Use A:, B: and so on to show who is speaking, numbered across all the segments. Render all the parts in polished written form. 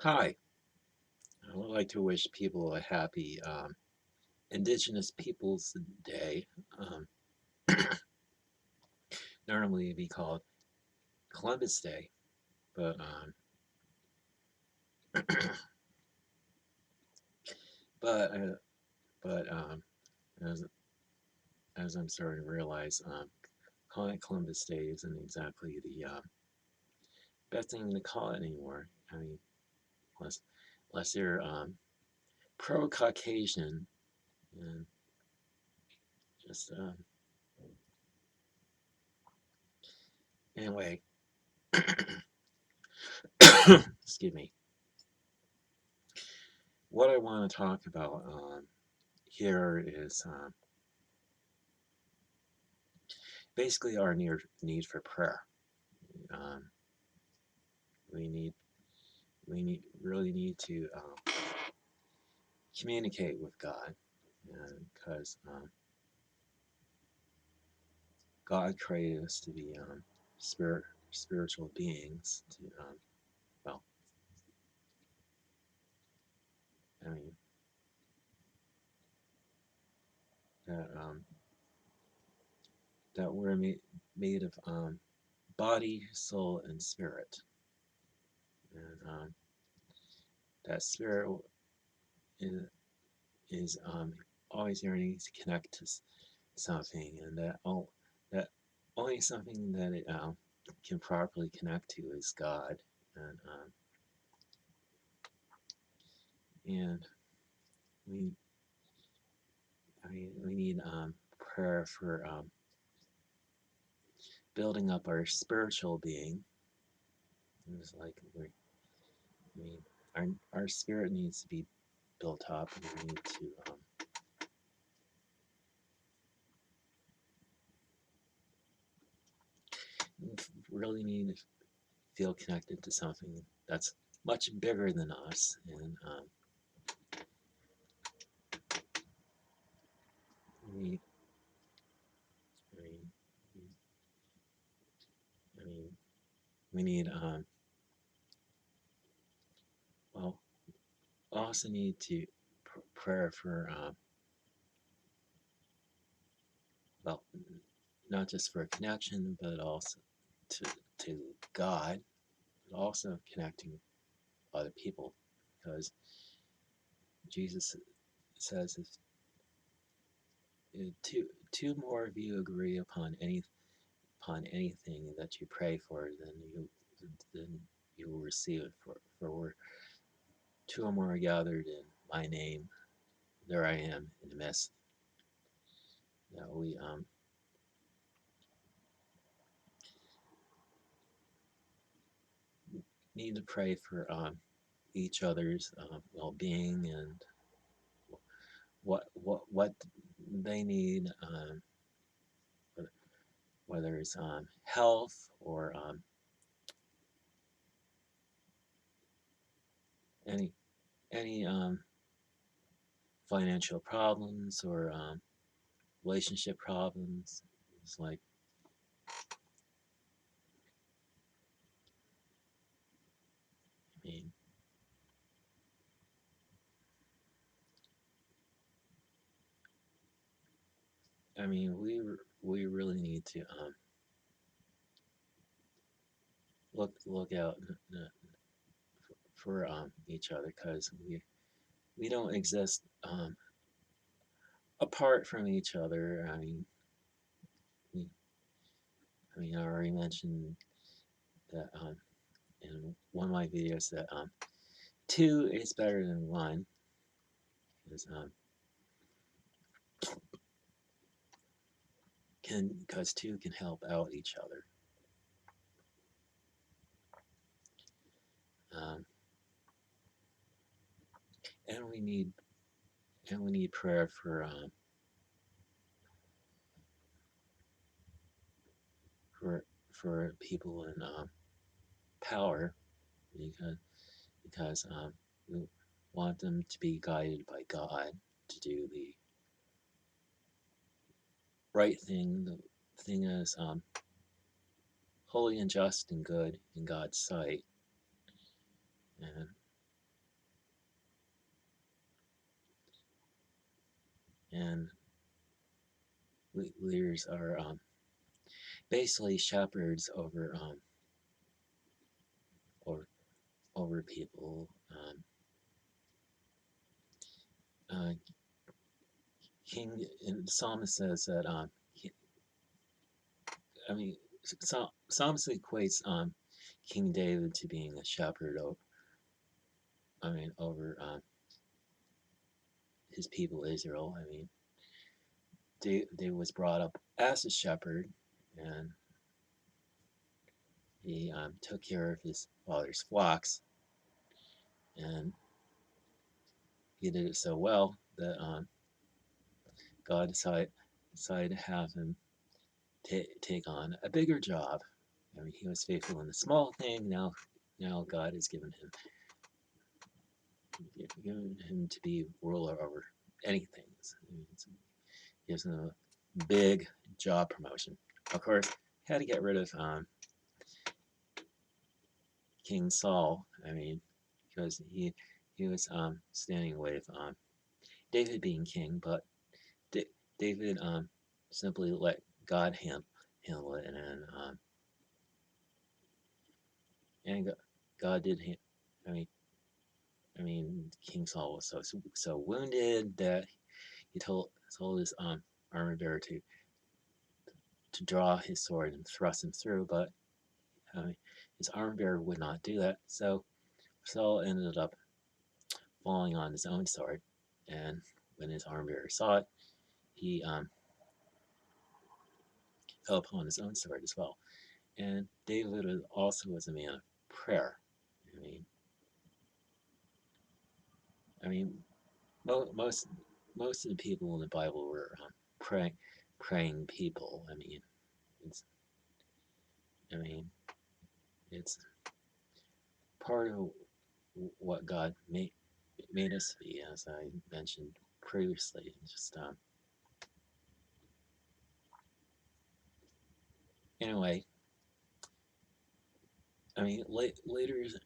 A: Hi, I would like to wish people a happy Indigenous Peoples Day. Um, Normally it'd be called Columbus Day, but but uh, but as I'm starting to realize, calling it Columbus Day isn't exactly the best thing to call it anymore. I mean, unless you're pro-Caucasian and just anyway. Excuse me. What I want to talk about here is basically our need for prayer. Um, we need really need to communicate with God because God created us to be spiritual beings. To well, I mean that that we're made of body, soul, and spirit, and that spirit is, is always yearning to connect to something, and that only something that it can properly connect to is God, and we we need prayer for building up our spiritual being. It's like I mean, our spirit needs to be built up, and we need to really need to feel connected to something that's much bigger than us, and we I mean, I mean, we need well, also need to prayer for well, not just for a connection, but also to to God, but also connecting other people, because Jesus says if two more of you agree upon anything that you pray for, then you will receive it. For where two or more are gathered in my name, there I am in the midst. That we need to pray for each other's well-being and what they need, whether it's health or any any financial problems or relationship problems. It's like I mean we really need to look out for each other, because we don't exist apart from each other. We, I already mentioned that in one of my videos that two is better than one, because two can help out each other. Um, and we need prayer for people in power, because we want them to be guided by God to do the right thing. The thing is holy and just and good in God's sight, and leaders are basically shepherds over over people. Uh, King and the psalmist says that I mean psalmist equates King David to being a shepherd over over his people Israel. I mean David was brought up as a shepherd, and he took care of his father's flocks, and he did it so well that God decided to have him take on a bigger job. I mean, he was faithful in the small thing. Now God has given him to be ruler over anything. He gives him a big job promotion. Of course, he had to get rid of King Saul. I mean, because he was standing with David being king, but David simply let God handle it, and God did. I mean, King Saul was so wounded that he told his armor bearer to draw his sword and thrust him through, but his armor bearer would not do that. So Saul ended up falling on his own sword, and when his armor bearer saw it, he fell upon his own sword as well. And David also was a man of prayer. I mean, I mean, most of the people in the Bible were praying people. It's I mean, it's part of what God made us to be, as I mentioned previously. Just anyway, I mean, leaders,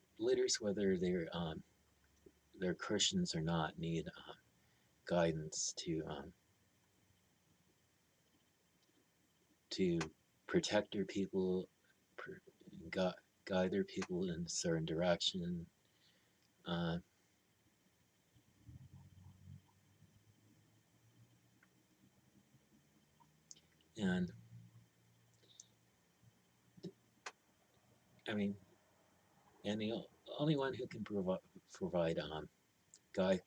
A: whether they're Christians or not, need guidance to protect their people, guide their people in a certain direction. Uh, and I mean, and the only one who can provide guide,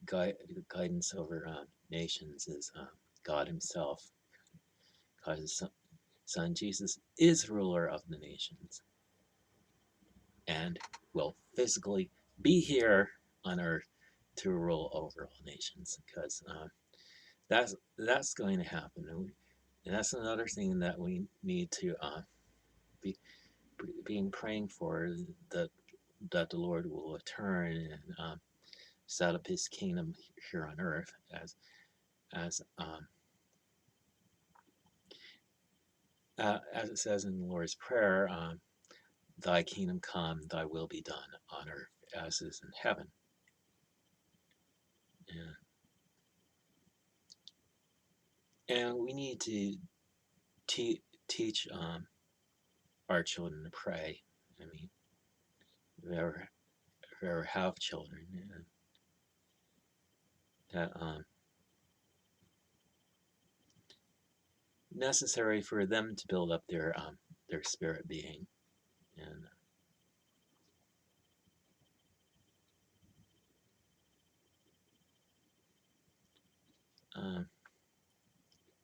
A: guide guidance over nations is God Himself. God, His Son Jesus is ruler of the nations, and will physically be here on earth to rule over all nations, because that's going to happen, and that's another thing that we need to be being praying for, that the Lord will return and set up His kingdom here on earth, as it says in the Lord's Prayer, "Thy kingdom come, Thy will be done on earth as is in heaven." And, and we need to teach our children to pray. I mean, if you ever have children, that necessary for them to build up their spirit being, and um,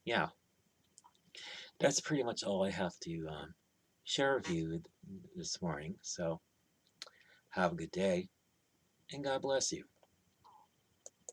A: yeah, that's pretty much all I have to share with you this morning. So have a good day, and God bless you.